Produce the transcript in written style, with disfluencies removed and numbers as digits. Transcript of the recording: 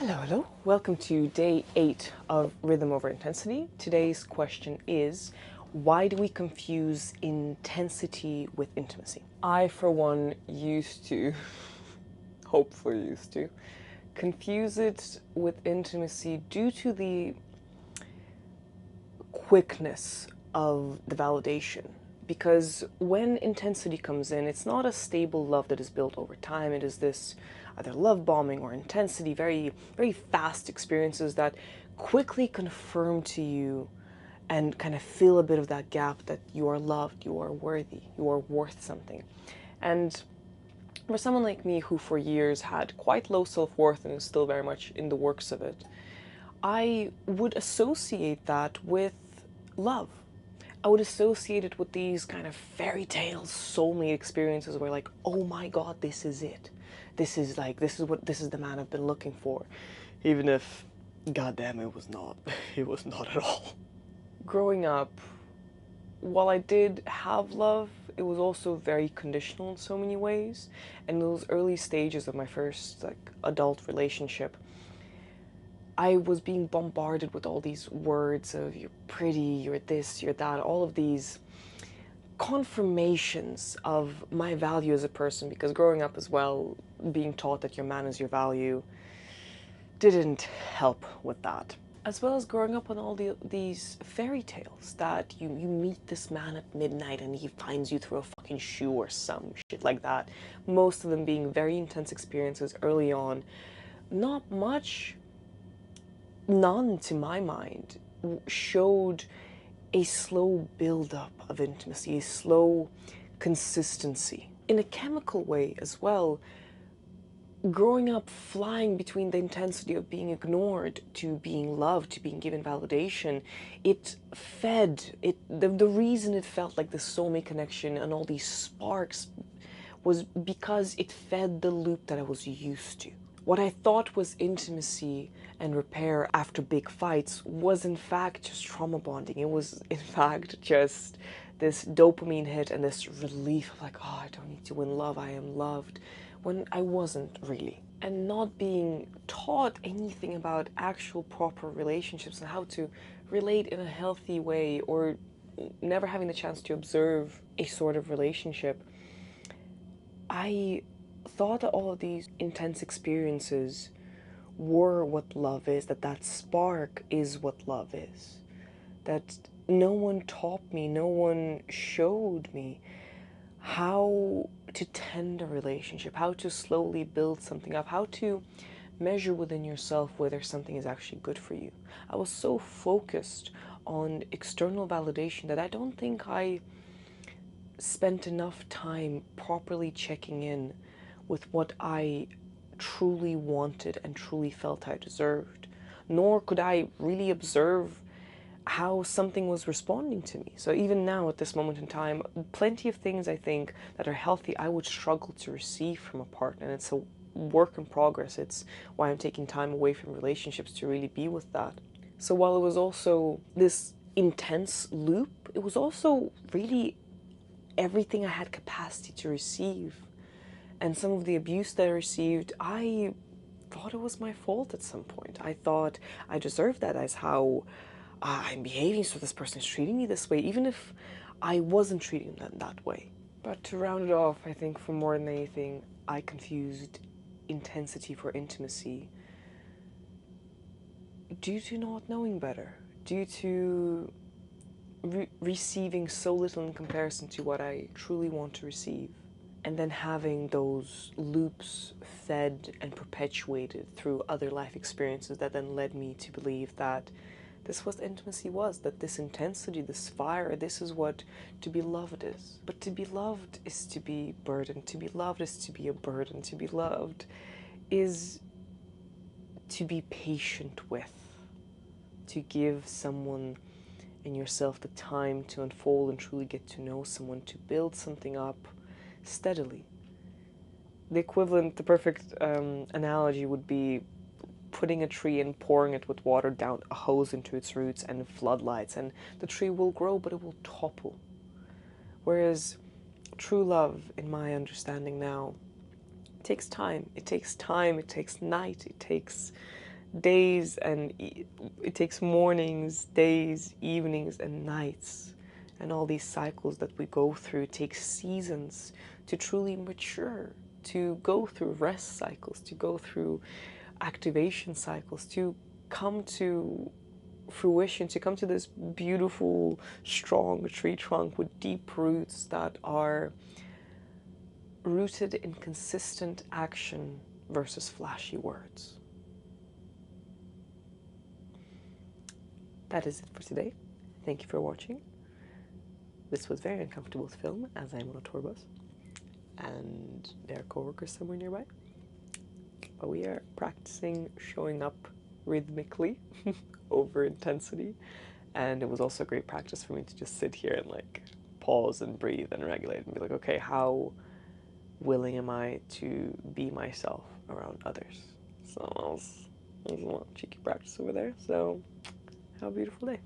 Hello, hello. Welcome to day 8 of Rhythm Over Intensity. Today's question is, why do we confuse intensity with intimacy? I, for one, used to, hopefully used to, confuse it with intimacy due to the quickness of the validation. Because when intensity comes in, it's not a stable love that is built over time. It is this either love bombing or intensity, very, very fast experiences that quickly confirm to you and kind of fill a bit of that gap that you are loved, you are worthy, you are worth something. And for someone like me who for years had quite low self-worth and is still very much in the works of it, I would associate that with love. I would associate it with these kind of fairy tale soulmate experiences where like, oh my god, this is it. This is the man I've been looking for. Even if, goddamn, it was not. It was not at all. Growing up, while I did have love, it was also very conditional in so many ways. And in those early stages of my first like adult relationship, I was being bombarded with all these words of you're pretty, you're this, you're that, all of these confirmations of my value as a person, because growing up as well, being taught that your man is your value didn't help with that. As well as growing up on all these fairy tales that you meet this man at midnight and he finds you through a fucking shoe or some shit like that. Most of them being very intense experiences early on. Not much, none to my mind, showed a slow build-up of intimacy, a slow consistency. In a chemical way as well, growing up flying between the intensity of being ignored to being loved, to being given validation, it fed, the reason it felt like this soulmate connection and all these sparks was because it fed the loop that I was used to. What I thought was intimacy and repair after big fights was in fact just trauma bonding. It was in fact just this dopamine hit and this relief of like, oh, I don't need to win love, I am loved, when I wasn't really. And not being taught anything about actual proper relationships and how to relate in a healthy way, or never having the chance to observe a sort of relationship, I thought that all of these intense experiences were what love is, that spark is what love is. That no one taught me, no one showed me how to tend a relationship, how to slowly build something up, how to measure within yourself whether something is actually good for you. I was so focused on external validation that I don't think I spent enough time properly checking in with what I truly wanted and truly felt I deserved. Nor could I really observe how something was responding to me. So even now at this moment in time, plenty of things I think that are healthy I would struggle to receive from a partner. And it's a work in progress. It's why I'm taking time away from relationships to really be with that. So while it was also this intense loop, it was also really everything I had capacity to receive. And some of the abuse that I received, I thought it was my fault at some point. I thought I deserved that as how I'm behaving, so this person is treating me this way, even if I wasn't treating them that way. But to round it off, I think for more than anything, I confused intensity for intimacy due to not knowing better, due to receiving so little in comparison to what I truly want to receive. And then having those loops fed and perpetuated through other life experiences that then led me to believe that this was intimacy was, that this intensity, this fire, this is what to be loved is. But to be loved is to be burdened. To be loved is to be a burden. To be loved is to be patient with, to give someone and yourself the time to unfold and truly get to know someone, to build something up steadily. The equivalent, the perfect analogy would be putting a tree and pouring it with water down a hose into its roots and floodlights, and the tree will grow, but it will topple. Whereas true love, in my understanding now, takes time. It takes time, it takes night, it takes days and it takes mornings, days, evenings, and nights. And all these cycles that we go through take seasons to truly mature, to go through rest cycles, to go through activation cycles, to come to fruition, to come to this beautiful, strong tree trunk with deep roots that are rooted in consistent action versus flashy words. That is it for today. Thank you for watching. This was very uncomfortable to film as I am on a tour bus and there are coworkers somewhere nearby. But we are practicing showing up rhythmically over intensity, and it was also great practice for me to just sit here and like pause and breathe and regulate and be like, okay, how willing am I to be myself around others? So that was a little cheeky practice over there. So have a beautiful day.